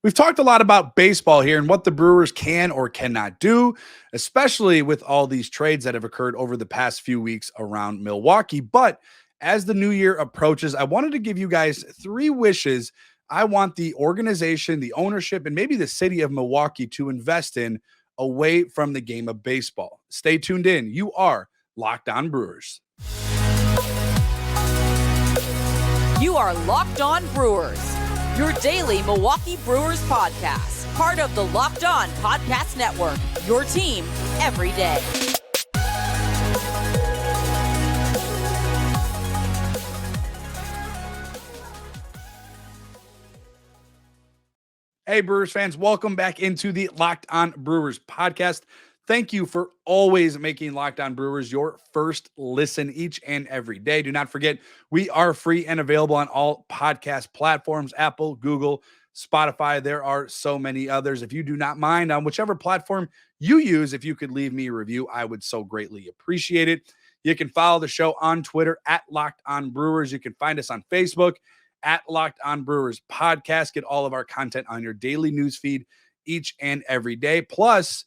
We've talked a lot about baseball here and what the Brewers can or cannot do, especially with all these trades that have occurred over the past few weeks around Milwaukee. But as the new year approaches, I wanted to give you guys three wishes I want the organization, the ownership, and maybe the city of Milwaukee to invest in away from the game of baseball. Stay tuned in. You are Locked On Brewers. You are Locked On Brewers, your daily Milwaukee Brewers podcast, part of the Locked On Podcast Network, your team every day. Hey, Brewers fans, welcome back into the Locked On Brewers podcast. Thank you for always making Locked On Brewers your first listen each and every day. Do not forget, we are free and available on all podcast platforms, Apple, Google, Spotify. There are so many others. If you do not mind, on whichever platform you use, if you could leave me a review, I would so greatly appreciate it. You can follow the show on Twitter at Locked On Brewers. You can find us on Facebook at Locked On Brewers Podcast. Get all of our content on your daily news feed each and every day. Plus,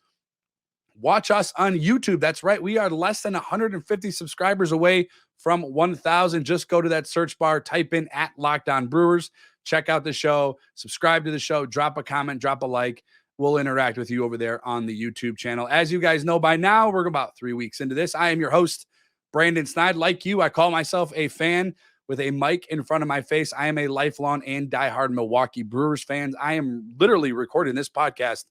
watch us on YouTube. That's right. We are less than 150 subscribers away from 1,000. Just go to that search bar, type in at Locked On Brewers, check out the show, subscribe to the show, drop a comment, drop a like. We'll interact with you over there on the YouTube channel. As you guys know by now, we're about 3 weeks into this. I am your host, Brandon Snide. Like you, I call myself a fan with a mic in front of my face. I am a lifelong and diehard Milwaukee Brewers fan. I am literally recording this podcast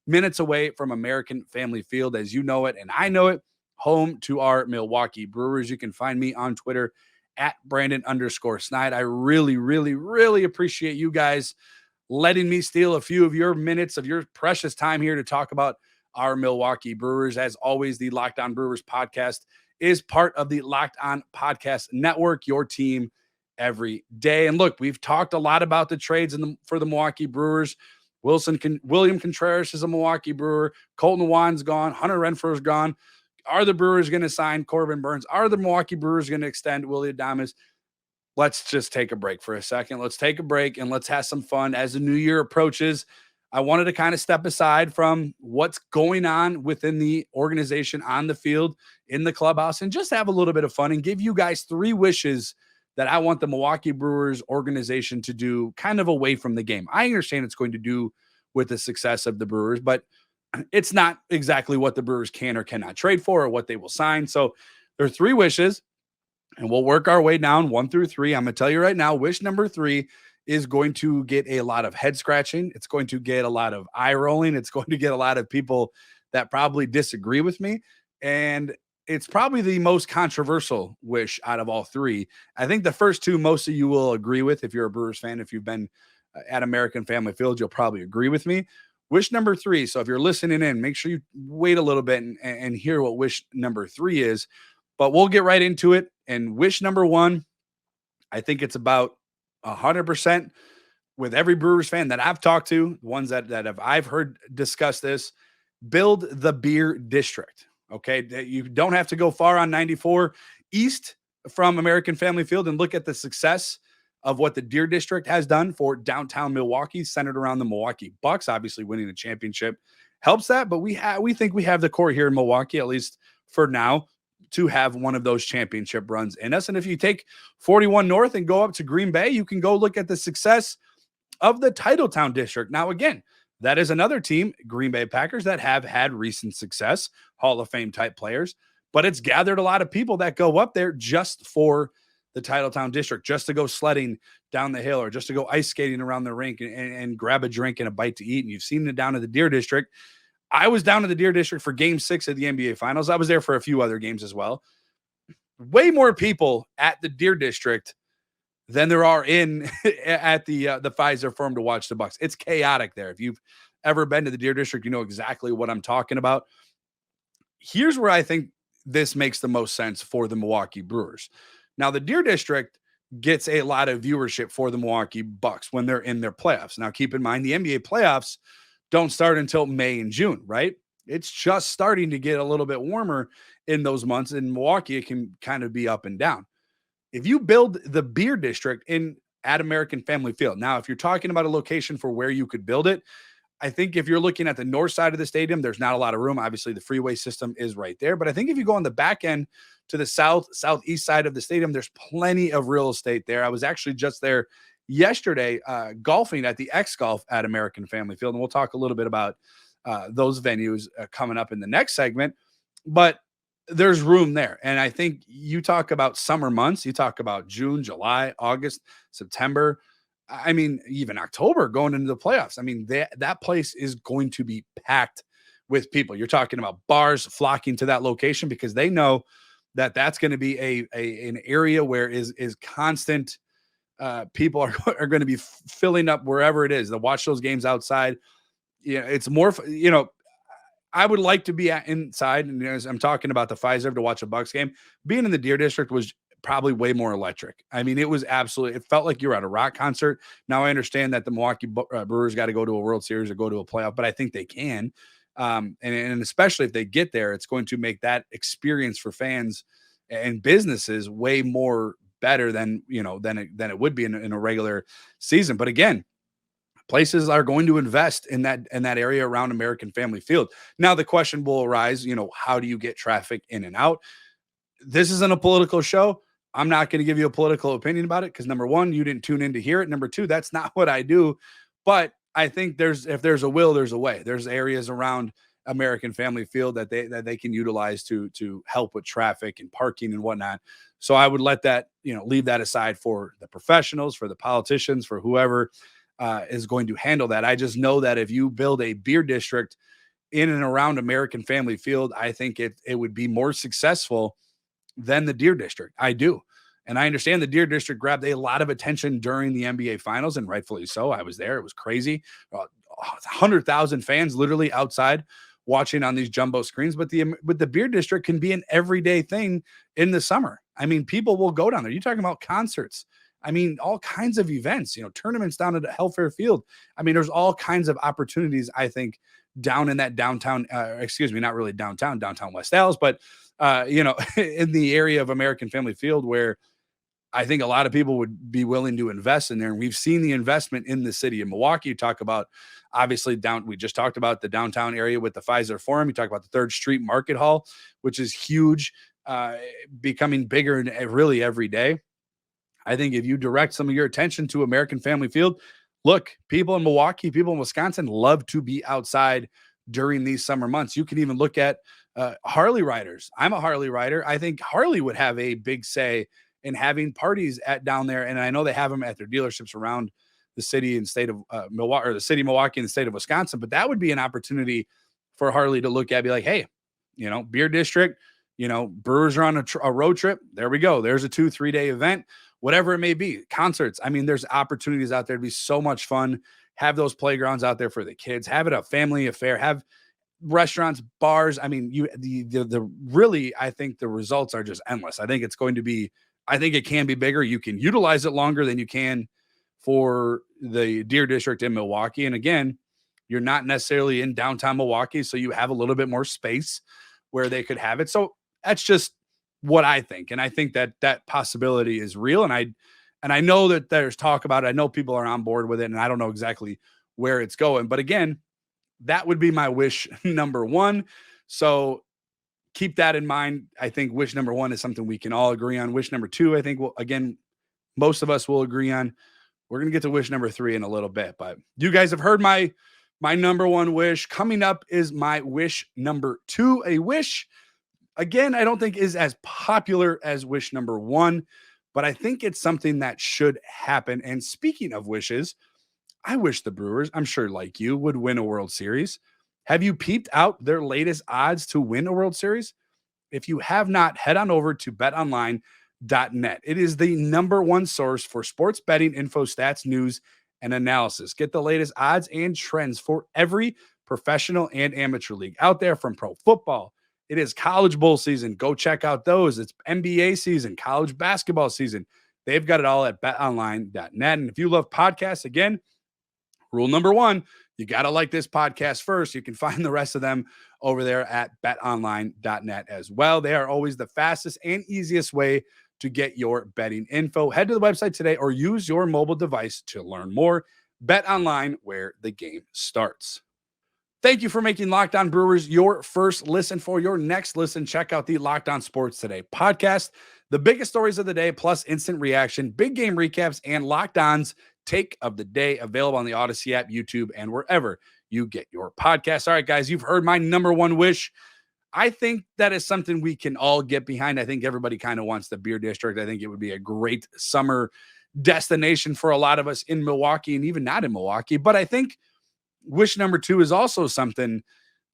minutes away from American Family Field, as you know it, and I know it, home to our Milwaukee Brewers. You can find me on Twitter at Brandon_Snide. I really, really, really appreciate you guys letting me steal a few of your minutes of your precious time here to talk about our Milwaukee Brewers. As always, the Locked On Brewers podcast is part of the Locked On Podcast Network, your team every day. And look, we've talked a lot about the trades for the Milwaukee Brewers. William Contreras is a Milwaukee Brewer. Colton Juan's gone. Hunter Renfroe's gone. Are the Brewers going to sign Corbin Burns? Are the Milwaukee Brewers going to extend Willy Adames? Let's just take a break for a second. Let's take a break and let's have some fun as the new year approaches. I wanted to kind of step aside from what's going on within the organization, on the field, in the clubhouse, and just have a little bit of fun and give you guys three wishes that I want the Milwaukee Brewers organization to do kind of away from the game. I understand it's going to do with the success of the Brewers, but it's not exactly what the Brewers can or cannot trade for or what they will sign. So there are three wishes, and we'll work our way down 1 through 3. I'm going to tell you right now, wish number 3 is going to get a lot of head scratching. It's going to get a lot of eye rolling. It's going to get a lot of people that probably disagree with me. And it's probably the most controversial wish out of all 3. I think the first 2, most of you will agree with. If you're a Brewers fan, if you've been at American Family Field, you'll probably agree with me. Wish number 3. So if you're listening in, make sure you wait a little bit and hear what wish number 3 is. But we'll get right into it. And wish number 1, I think it's about 100% with every Brewers fan that I've talked to, ones I've heard discuss this, build the beer district. Okay. You don't have to go far on 94 east from American Family Field and look at the success of what the Deer District has done for downtown Milwaukee, centered around the Milwaukee Bucks. Obviously winning a championship helps that, but we think we have the core here in Milwaukee, at least for now, to have one of those championship runs in us. And if you take 41 North and go up to Green Bay, you can go look at the success of the Titletown District. Now, again, that is another team, Green Bay Packers, that have had recent success, Hall of Fame type players, but it's gathered a lot of people that go up there just for the Titletown District, just to go sledding down the hill or just to go ice skating around the rink and grab a drink and a bite to eat. And you've seen it down at the Deer District. I was down in the Deer District for Game 6 of the NBA Finals. I was there for a few other games as well. Way more people at the Deer District than there are in at the Pfizer Forum to watch the Bucks. It's chaotic there. If you've ever been to the Deer District, you know exactly what I'm talking about. Here's where I think this makes the most sense for the Milwaukee Brewers. Now, the Deer District gets a lot of viewership for the Milwaukee Bucks when they're in their playoffs. Now, keep in mind, the NBA playoffs don't start until May and June, right? It's just starting to get a little bit warmer in those months. In Milwaukee, it can kind of be up and down. If you build the beer district, and at American Family Field. Now, if you're talking about a location for where you could build it, I think if you're looking at the north side of the stadium, there's not a lot of room. Obviously, the freeway system is right there. But I think if you go on the back end to the southeast side of the stadium, there's plenty of real estate there. I was actually just there yesterday golfing at the X Golf at American Family Field. And we'll talk a little bit about those venues coming up in the next segment. But there's room there. And I think you talk about summer months, you talk about June, July, August, September. I mean, even October going into the playoffs. I mean, that place is going to be packed with people. You're talking about bars flocking to that location because they know that that's going to be an area where is constant. People are going to be filling up wherever it is to watch those games outside. It's more. I would like to be inside, and as I'm talking about the Fiserv to watch a Bucks game. Being in the Deer District was probably way more electric. I mean, it was absolutely, it felt like you were at a rock concert. Now I understand that the Milwaukee Brewers got to go to a World Series or go to a playoff, but I think they can. And especially if they get there, it's going to make that experience for fans and businesses way more better than it would be in a regular season. But again, places are going to invest in that area around American Family Field. Now the question will arise, how do you get traffic in and out? This isn't a political show. I'm not going to give you a political opinion about it because number one, you didn't tune in to hear it. Number two, that's not what I do. But I think if there's a will, there's a way. There's areas around American Family Field that they can utilize to help with traffic and parking and whatnot. So I would let that, leave that aside for the professionals, for the politicians, for whoever is going to handle that. I just know that if you build a beer district in and around American Family Field, I think it would be more successful than the Deer District. I do. And I understand the Deer District grabbed a lot of attention during the NBA Finals, and rightfully so. I was there. It was crazy. 100,000 fans literally outside watching on these jumbo screens. But the Beer District can be an everyday thing in the summer. I mean, people will go down there. You're talking about concerts. I mean, all kinds of events, tournaments down at Hellfair Field. I mean, there's all kinds of opportunities, I think, down in that downtown, not really downtown West Dallas, but in the area of American Family Field where I think a lot of people would be willing to invest in there. And we've seen the investment in the city of Milwaukee. You talk about, obviously, we just talked about the downtown area with the Fiserv Forum. You talk about the 3rd Street Market Hall, which is huge, becoming bigger really every day. I think if you direct some of your attention to American Family Field, look, people in Milwaukee, people in Wisconsin love to be outside during these summer months. You can even look at Harley riders. I'm a Harley rider. I think Harley would have a big say in having parties down there. And I know they have them at their dealerships around the city and state of Milwaukee, or the city of Milwaukee and the state of Wisconsin. But that would be an opportunity for Harley to look at, be like, hey, beer district, Brewers are on a road trip. There we go. There's a 2-3 day event, whatever it may be, concerts. I mean, there's opportunities out there to be so much fun. Have those playgrounds out there for the kids, have it a family affair, have restaurants, bars. I mean, really, I think the results are just endless. I think it can be bigger. You can utilize it longer than you can for the Deer District in Milwaukee. And again, you're not necessarily in downtown Milwaukee, so you have a little bit more space where they could have it. So that's just what I think. And I think that possibility is real. And I know that there's talk about it. I know people are on board with it, and I don't know exactly where it's going. But again, that would be my wish number one. So keep that in mind. I think wish number one is something we can all agree on. Wish number two, I think, most of us will agree on. We're going to get to wish number three in a little bit. But you guys have heard my number one wish. Coming up is my wish number two. A wish, again, I don't think is as popular as wish number one, but I think it's something that should happen. And speaking of wishes, I wish the Brewers, I'm sure like you, would win a World Series. Have you peeped out their latest odds to win a World Series? If you have not, head on over to betonline.net. It is the number one source for sports betting info, stats, news, and analysis. Get the latest odds and trends for every professional and amateur league out there, from pro football. It is college bowl season. Go check out those. It's NBA season, college basketball season. They've got it all at betonline.net. And if you love podcasts, again, rule number one, you got to like this podcast first. You can find the rest of them over there at betonline.net as well. They are always the fastest and easiest way to get your betting info. Head to the website today or use your mobile device to learn more. Bet online, where the game starts. Thank you for making Locked On Brewers your first listen. For your next listen, check out the Locked On Sports Today podcast. The biggest stories of the day, plus instant reaction, big game recaps, and Locked On's take of the day, available on the Odyssey app, YouTube, and wherever you get your podcasts. All right, guys, you've heard my number one wish. I think that is something we can all get behind. I think everybody kind of wants the beer district. I think it would be a great summer destination for a lot of us in Milwaukee and even not in Milwaukee. But I think wish number two is also something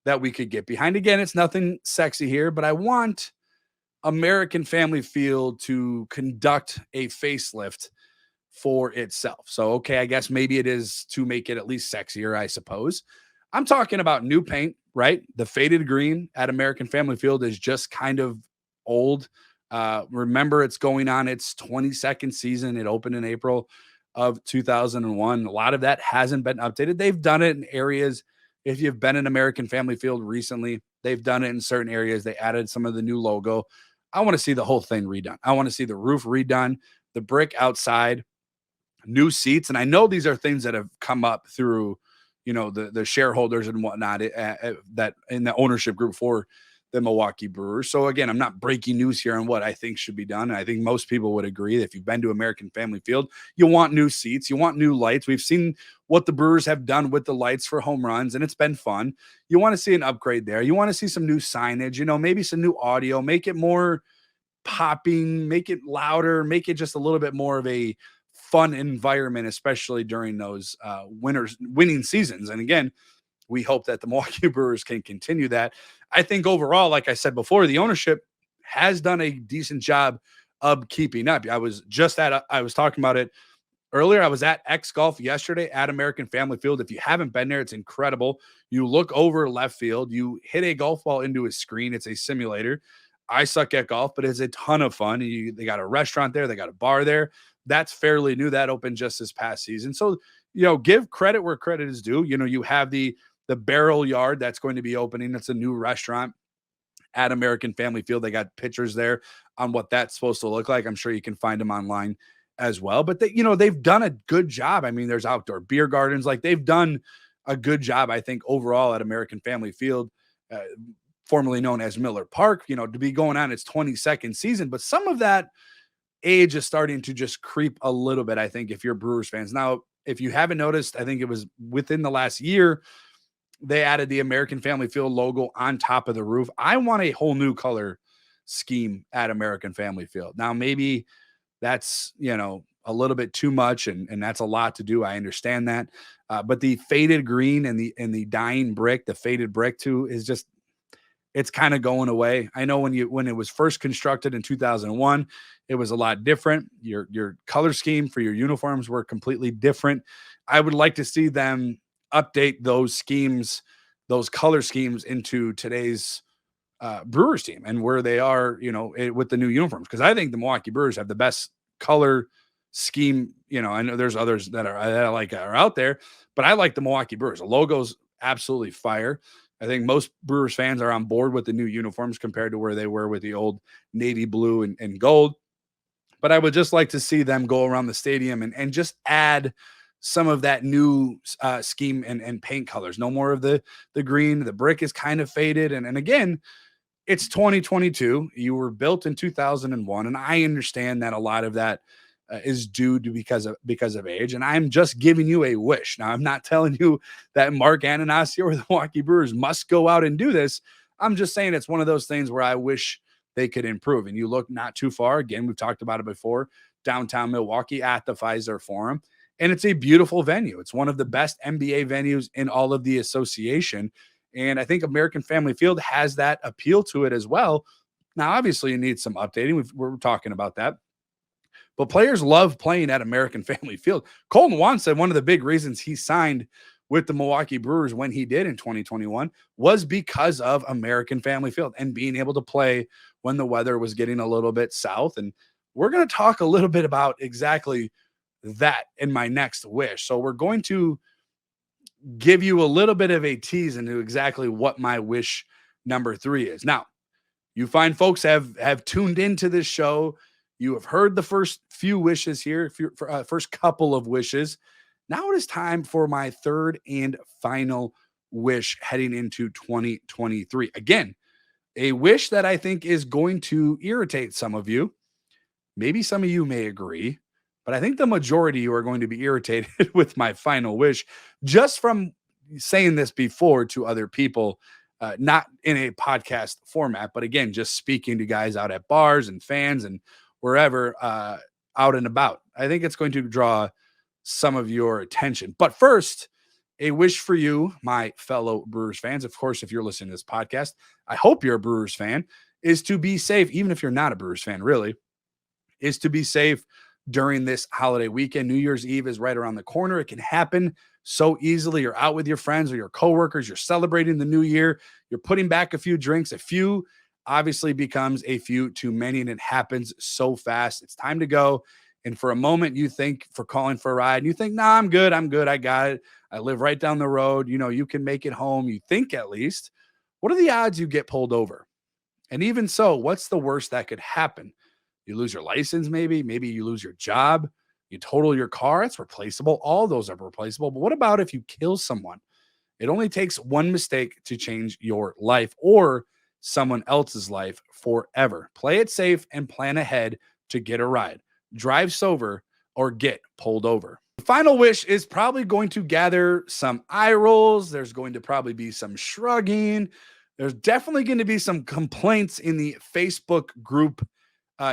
that we could get behind. Again, it's nothing sexy here, but I want American Family Field to conduct a facelift for itself. So, okay, I guess maybe it is to make it at least sexier, I suppose. I'm talking about new paint, right? The faded green at American Family Field is just kind of old. Remember, it's going on its 22nd season. It opened in April of 2001. A lot of that hasn't been updated. They've done it in areas. If you've been in American Family Field recently, they've done it in certain areas. They added some of the new logo. I want to see the whole thing redone. I want to see the roof redone, the brick outside, new seats. And I know these are things that have come up through, the shareholders and whatnot that in the ownership group for the Milwaukee Brewers. So again, I'm not breaking news here on what I think should be done. And I think most people would agree that if you've been to American Family Field, you want new seats, you want new lights. We've seen what the Brewers have done with the lights for home runs, and it's been fun. You want to see an upgrade there. You want to see some new signage, maybe some new audio, make it more popping, make it louder, make it just a little bit more of a fun environment, especially during those winning seasons. And again, we hope that the Milwaukee Brewers can continue that. I think overall, like I said before, the ownership has done a decent job of keeping up. I was talking about it earlier. I was at X Golf yesterday at American Family Field. If you haven't been there, it's incredible. You look over left field, you hit a golf ball into a screen. It's a simulator. I suck at golf, but it's a ton of fun. They got a restaurant there. They got a bar there. That's fairly new. That opened just this past season. So, give credit where credit is due. You have the Barrel Yard that's going to be opening. It's a new restaurant at American Family Field. They got pictures there on what that's supposed to look like. I'm sure you can find them online as well. But they've done a good job. I mean, there's outdoor beer gardens. Like, they've done a good job, I think, overall at American Family Field, formerly known as Miller Park, to be going on its 22nd season. But some of that age is starting to just creep a little bit, I think, if you're Brewers fans. Now, if you haven't noticed, I think it was within the last year, they added the American Family Field logo on top of the roof. I want a whole new color scheme at American Family Field. Now, maybe that's, a little bit too much, and that's a lot to do. I understand that. But the faded green and the dying brick, the faded brick too, is just, it's kind of going away. I know when it was first constructed in 2001, it was a lot different. Your color scheme for your uniforms were completely different. I would like to see them update those schemes, those color schemes, into today's Brewers team and where they are, with the new uniforms. Because I think the Milwaukee Brewers have the best color scheme. I know there's others that are out there, but I like the Milwaukee Brewers. The logo's absolutely fire. I think most Brewers fans are on board with the new uniforms compared to where they were with the old navy blue and gold. But I would just like to see them go around the stadium and just add some of that new scheme and paint colors. No more of the green. The brick is kind of faded. And again, it's 2022. You were built in 2001. And I understand that a lot of that is due to because of age. And I'm just giving you a wish. Now, I'm not telling you that Mark Ananasio or the Milwaukee Brewers must go out and do this. I'm just saying it's one of those things where I wish they could improve. And you look not too far. Again, we've talked about it before, downtown Milwaukee at the Fiserv Forum. And it's a beautiful venue. It's one of the best NBA venues in all of the association. And I think American Family Field has that appeal to it as well. Now, obviously, you need some updating. We're talking about that. But players love playing at American Family Field. Colton Wong said one of the big reasons he signed with the Milwaukee Brewers when he did in 2021 was because of American Family Field and being able to play when the weather was getting a little bit south. And we're going to talk a little bit about exactly that in my next wish. So we're going to give you a little bit of a tease into exactly what my wish number 3 is. Now, you find folks have tuned into this show. You have heard the first few wishes here, first couple of wishes. Now it is time for my third and final wish heading into 2023. Again, a wish that I think is going to irritate some of you. Maybe some of you may agree, but I think the majority of you are going to be irritated with my final wish just from saying this before to other people, not in a podcast format, but again, just speaking to guys out at bars and fans and wherever out and about. I think it's going to draw some of your attention. But first, a wish for you, my fellow Brewers fans. Of course, if you're listening to this podcast, I hope you're a Brewers fan, is to be safe, even if you're not a Brewers fan, really, is to be safe during this holiday weekend. New Year's Eve is right around the corner. It can happen so easily. You're out with your friends or your coworkers. You're celebrating the new year. You're putting back a few drinks. A few obviously becomes a few too many, and it happens so fast. It's time to go. And for a moment, you think for calling for a ride, and you think, nah, I'm good. I got it. I live right down the road. You know, you can make it home. You think at least. What are the odds you get pulled over? And even so, what's the worst that could happen? You lose your license, maybe you lose your job, you total your car, it's replaceable. All those are replaceable. But what about if you kill someone? It only takes one mistake to change your life or someone else's life forever. Play it safe and plan ahead to get a ride. Drive sober or get pulled over. The final wish is probably going to gather some eye rolls. There's going to probably be some shrugging. There's definitely going to be some complaints in the Facebook group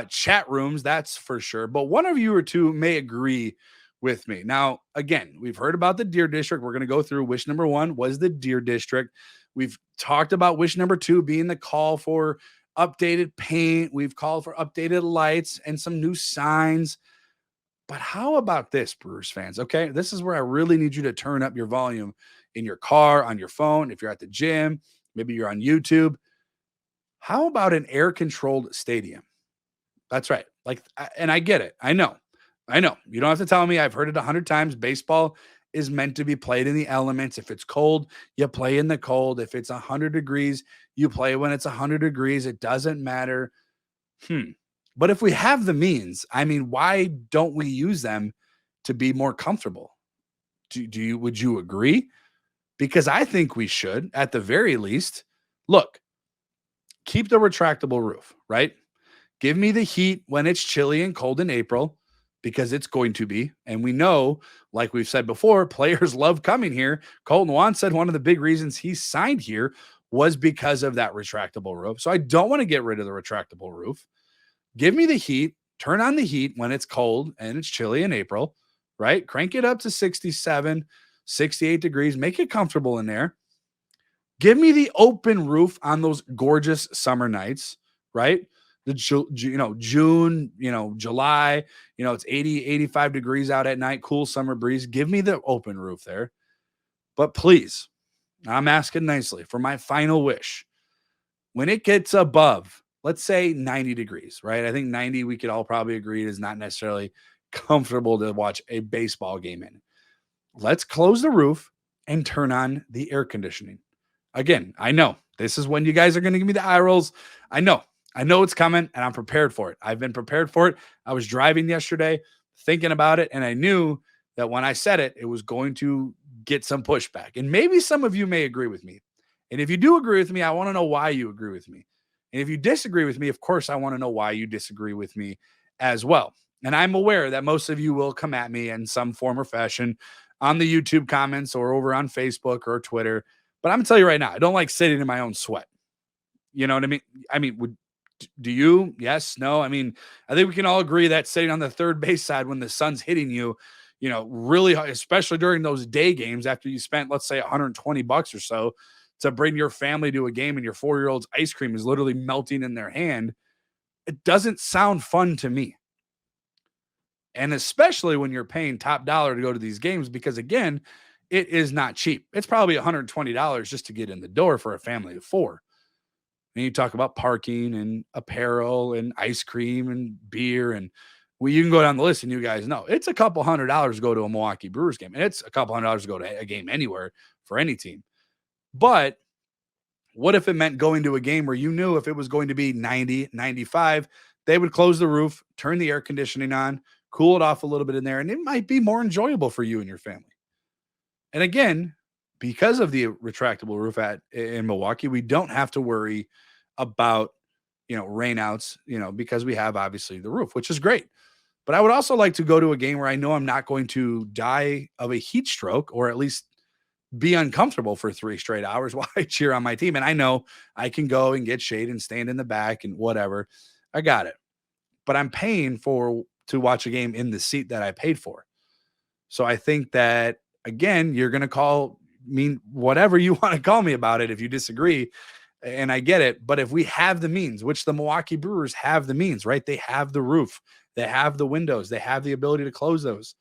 chat rooms, that's for sure. But one of you or two may agree with me. Now, again, we've heard about the Deer District. We're going to go through wish number one was the Deer District. We've talked about wish number two being the call for updated paint. We've called for updated lights and some new signs. But how about this, Brewers fans? Okay, this is where I really need you to turn up your volume in your car, on your phone, if you're at the gym, maybe you're on YouTube. How about an air-controlled stadium? That's right. And I get it. I know. You don't have to tell me. I've heard it 100 times. Baseball is meant to be played in the elements. If it's cold, you play in the cold. If it's 100 degrees, you play when it's 100 degrees. It doesn't matter. But if we have the means, I mean, why don't we use them to be more comfortable? Would you agree? Because I think we should, at the very least. Look, keep the retractable roof, right? Give me the heat when it's chilly and cold in April, because it's going to be. And we know, like we've said before, players love coming here. Colton Wan said one of the big reasons he signed here was because of that retractable roof. So I don't want to get rid of the retractable roof. Give me the heat. Turn on the heat when it's cold and it's chilly in April, right? Crank it up to 67, 68 degrees. Make it comfortable in there. Give me the open roof on those gorgeous summer nights, right? June, July, it's 80, 85 degrees out at night, cool summer breeze. Give me the open roof there. But please, I'm asking nicely for my final wish. When it gets above, let's say 90 degrees, right? I think 90, we could all probably agree, is not necessarily comfortable to watch a baseball game in. Let's close the roof and turn on the air conditioning. Again, I know this is when you guys are going to give me the eye rolls. I know it's coming, and I'm prepared for it. I've been prepared for it. I was driving yesterday thinking about it, and I knew that when I said it, it was going to get some pushback. And maybe some of you may agree with me. And if you do agree with me, I want to know why you agree with me. And if you disagree with me, of course, I want to know why you disagree with me as well. And I'm aware that most of you will come at me in some form or fashion on the YouTube comments or over on Facebook or Twitter. But I'm going to tell you right now, I don't like sitting in my own sweat. You know what I mean? Do you? Yes, no. I mean, I think we can all agree that sitting on the third base side when the sun's hitting you, really, especially during those day games after you spent, let's say, $120 or so to bring your family to a game and your 4-year-old's ice cream is literally melting in their hand, it doesn't sound fun to me. And especially when you're paying top dollar to go to these games, because again, it is not cheap. It's probably $120 just to get in the door for a family of 4. And you talk about parking and apparel and ice cream and beer. And you can go down the list and you guys know it's a couple $100 to go to a Milwaukee Brewers game. And it's a couple $100 to go to a game anywhere for any team. But what if it meant going to a game where you knew if it was going to be 90, 95, they would close the roof, turn the air conditioning on, cool it off a little bit in there, and it might be more enjoyable for you and your family. And again, because of the retractable roof in Milwaukee, we don't have to worry about rainouts, because we have obviously the roof, which is great. But I would also like to go to a game where I know I'm not going to die of a heat stroke, or at least be uncomfortable for 3 straight hours while I cheer on my team. And I know I can go and get shade and stand in the back and whatever. I got it. But I'm paying to watch a game in the seat that I paid for. So I think that, again, you're going to mean whatever you want to call me about it if you disagree. And I get it. But if we have the means, which the Milwaukee Brewers have the means, right? They have the roof, they have the windows, they have the ability to close those.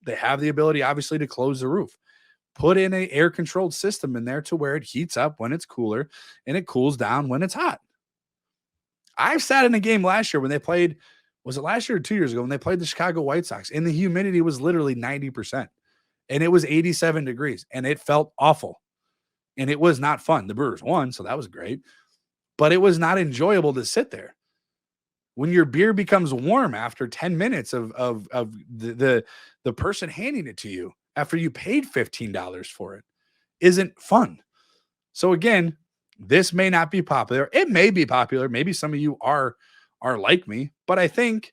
They have the ability, obviously, to close the roof. Put in an air controlled system in there to where it heats up when it's cooler and it cools down when it's hot. I've sat in a game last year when they played, was it last year or 2 years ago when they played the Chicago White Sox, and the humidity was literally 90% and it was 87 degrees and it felt awful and it was not fun. The Brewers won, so that was great, but it was not enjoyable to sit there. When your beer becomes warm after 10 minutes of the person handing it to you after you paid $15 for it isn't fun. So again, this may not be popular. It may be popular. Maybe some of you are like me, but I think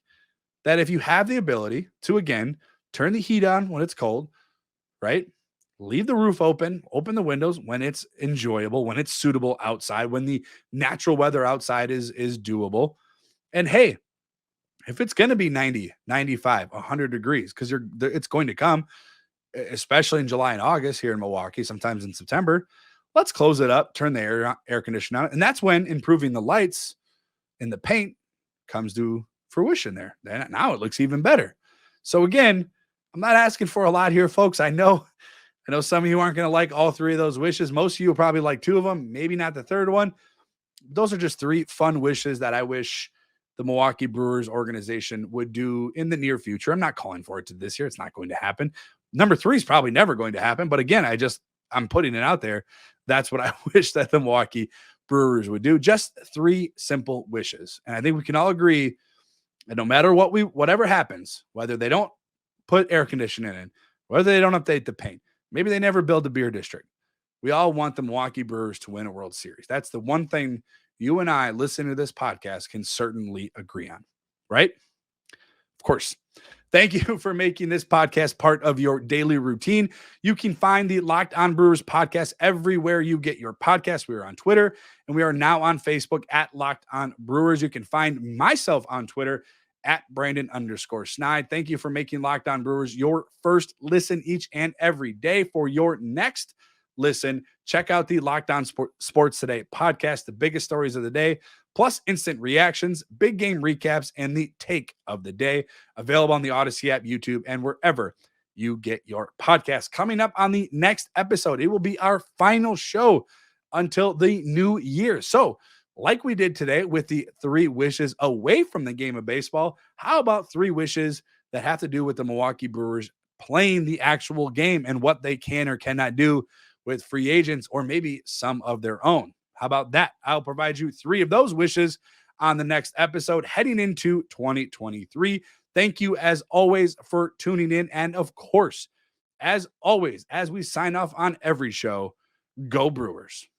that if you have the ability to, again, turn the heat on when it's cold, right? Leave the roof open the windows when it's enjoyable, when it's suitable outside, when the natural weather outside is doable. And hey, if it's going to be 90, 95, 100 degrees, because it's going to come, especially in July and August here in Milwaukee, sometimes in September, let's close it up, turn the air conditioner on. And that's when improving the lights and the paint comes to fruition there. Then now it looks even better. So again, I'm not asking for a lot here, folks. I know some of you aren't going to like all 3 of those wishes. Most of you will probably like 2 of them, maybe not the third one. Those are just 3 fun wishes that I wish the Milwaukee Brewers organization would do in the near future. I'm not calling for it to this year. It's not going to happen. Number 3 is probably never going to happen. But again, I'm putting it out there. That's what I wish that the Milwaukee Brewers would do. Just 3 simple wishes. And I think we can all agree that no matter whatever happens, whether they don't put air conditioning in, whether they don't update the paint, maybe they never build a beer district, we all want the Milwaukee Brewers to win a World Series. That's the one thing you and I listening to this podcast can certainly agree on, right? Of course. Thank you for making this podcast part of your daily routine. You can find the Locked On Brewers podcast everywhere you get your podcasts. We are on Twitter, and we are now on Facebook at Locked On Brewers. You can find myself on Twitter at Brandon_Snide. Thank you for making Locked On Brewers your first listen each and every day. For your next listen, check out the Locked On Sports Today podcast, the biggest stories of the day, plus instant reactions, big game recaps, and the take of the day. Available on the Odyssey app, YouTube, and wherever you get your podcast. Coming up on the next episode, it will be our final show until the new year. So, like we did today with the 3 wishes away from the game of baseball, how about 3 wishes that have to do with the Milwaukee Brewers playing the actual game and what they can or cannot do with free agents or maybe some of their own? How about that? I'll provide you 3 of those wishes on the next episode heading into 2023. Thank you, as always, for tuning in. And of course, as always, as we sign off on every show, go Brewers.